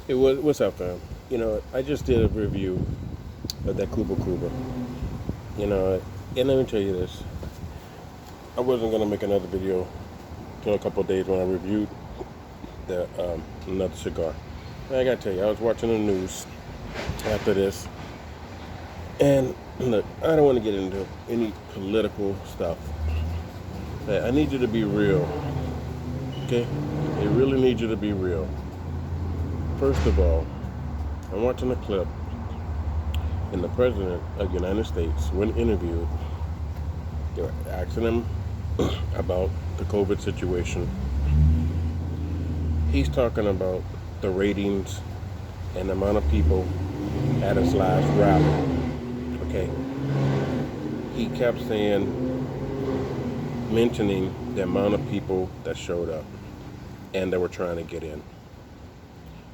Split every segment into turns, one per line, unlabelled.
What's up, fam? I just did a review of that Kuba. You know, and let me tell you this: I wasn't gonna make another video till a couple of days when I reviewed the another cigar. But I gotta tell you, I was watching the news after this, and look, I don't want to get into any political stuff. But I need you to be real, okay? I really need you to be real. First of all, I'm watching a clip, and the president of the United States, when interviewed, they were asking him about the COVID situation. He's talking about the ratings and the amount of people at his last rally. Okay. He kept mentioning the amount of people that showed up and that were trying to get in.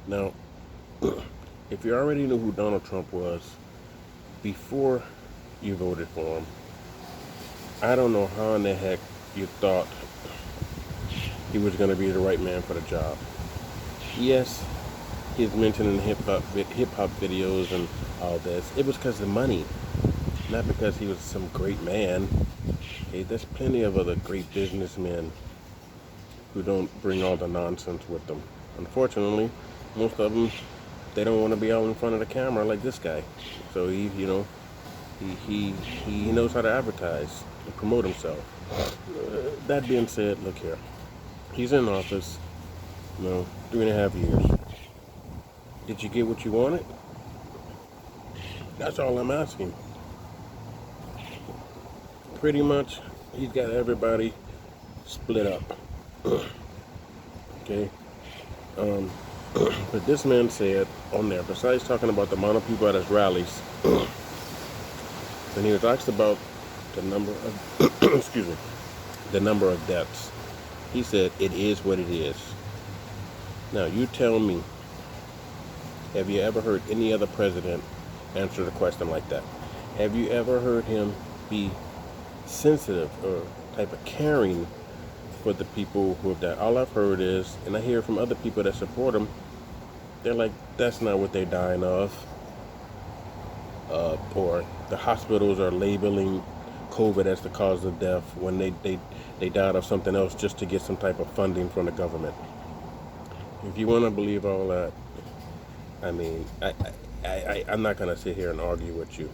Now, if you already knew who Donald Trump was before you voted for him, I don't know how in the heck you thought he was going to be the right man for the job. Yes, he's mentioning hip hop videos and all this. It was because of money, not because he was some great man. Hey, there's plenty of other great businessmen who don't bring all the nonsense with them. Unfortunately, most of them, they don't want to be out in front of the camera like this guy. So he knows how to advertise and promote himself. That being said, look here, he's in office, 3.5 years. Did you get what you wanted? That's all I'm asking. Pretty much, he's got everybody split up. Okay. But this man said on there, besides talking about the amount of people at his rallies, when he was asked about the number of excuse me, the number of deaths, he said it is what it is. Now you tell me, have you ever heard any other president answer the question like that? Have you ever heard him be sensitive or type of caring for the people who have died? All I've heard is, and I hear from other people that support him, they're like, that's not what they're dying of. Or the hospitals are labeling COVID as the cause of death when they died of something else just to get some type of funding from the government. If you want to believe all that, I mean, I'm not going to sit here and argue with you.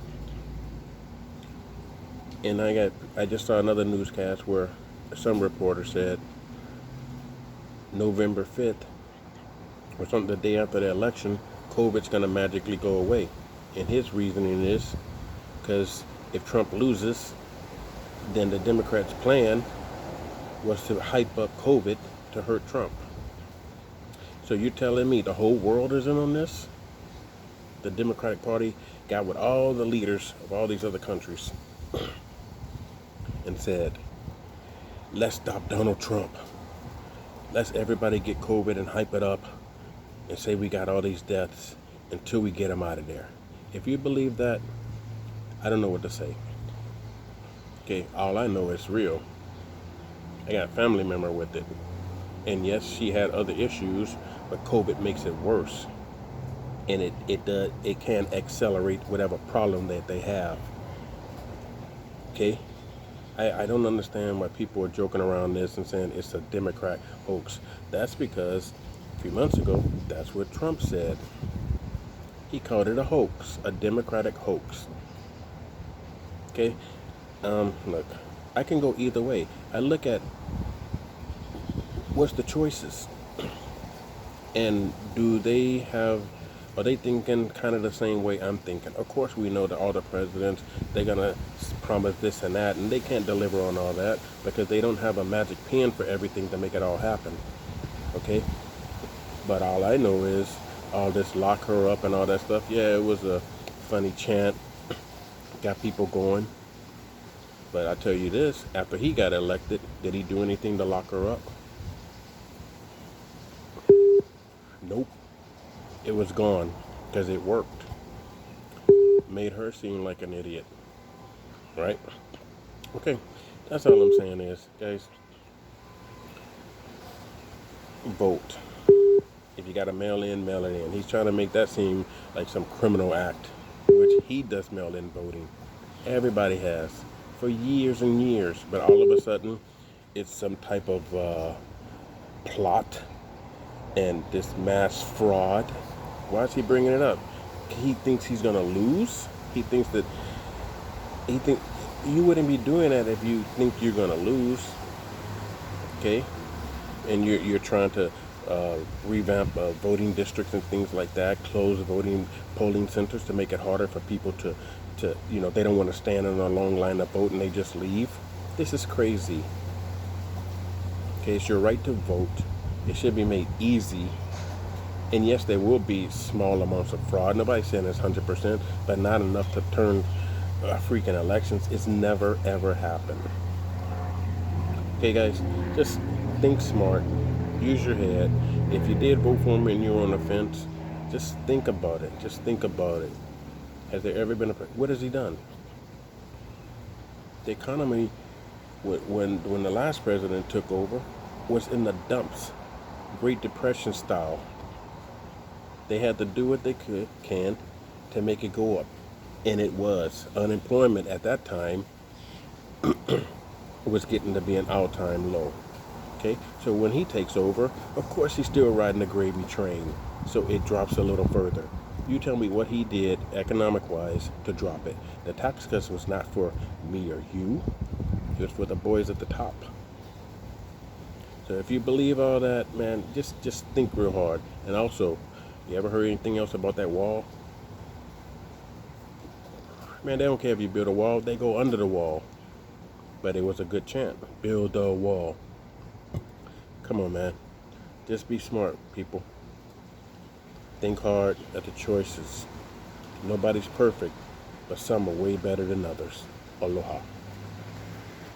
And I just saw another newscast where some reporter said November 5th or something, the day after the election, COVID's going to magically go away. And his reasoning is because if Trump loses, then the Democrats' plan was to hype up COVID to hurt Trump. So you're telling me the whole world is in on this? The Democratic Party got with all the leaders of all these other countries and said, let's stop Donald Trump. Let's everybody get COVID and hype it up and say we got all these deaths until we get him out of there. If you believe that, I don't know what to say. Okay, all I know is real. I got a family member with it. And yes, she had other issues, but COVID makes it worse. And it can accelerate whatever problem that they have. Okay? I don't understand why people are joking around this and saying it's a Democrat hoax. That's because a few months ago, that's what Trump said. He called it a hoax, a Democratic hoax. Okay? Look, I can go either way. I look at what's the choices. And are they thinking kind of the same way I'm thinking? Of course, we know that all the presidents, they're going to promise this and that, and they can't deliver on all that because they don't have a magic pen for everything to make it all happen. Okay? But all I know is all this lock her up and all that stuff. Yeah, it was a funny chant. Got people going. But I tell you this, after he got elected, did he do anything to lock her up? Nope. It was gone because it worked. Made her seem like an idiot. Right? Okay. That's all I'm saying is, guys, vote. If you got to mail in, mail it in. He's trying to make that seem like some criminal act, which he does mail in voting. Everybody has for years and years, but all of a sudden, it's some type of plot and this mass fraud. Why is he bringing it up? He thinks he's gonna lose. He thinks that he think you wouldn't be doing that if you think you're gonna lose. Okay, and you're trying to revamp voting districts and things like that, close voting polling centers to make it harder for people to they don't want to stand in a long line to vote and they just leave. This is crazy. Okay, it's your right to vote. It should be made easy. And yes, there will be small amounts of fraud. Nobody's saying it's 100%, but not enough to turn freaking elections. It's never ever happened. Okay, guys, just think smart. Use your head. If you did vote for him and you're on the fence, just think about it. Just think about it. Has there ever been what has he done? The economy, when the last president took over, was in the dumps, Great Depression style. They had to do what they can to make it go up, and it was. Unemployment at that time was getting to be an all-time low. Okay, so when he takes over, of course he's still riding the gravy train, so it drops a little further. You tell me what he did economic-wise to drop it. The tax cuts was not for me or you; it was for the boys at the top. So if you believe all that, man, just think real hard. And also, you ever heard anything else about that wall? Man, they don't care if you build a wall; they go under the wall. But it was a good chant. Build a wall. Come on, man. Just be smart, people. Think hard at the choices. Nobody's perfect, but some are way better than others. Aloha.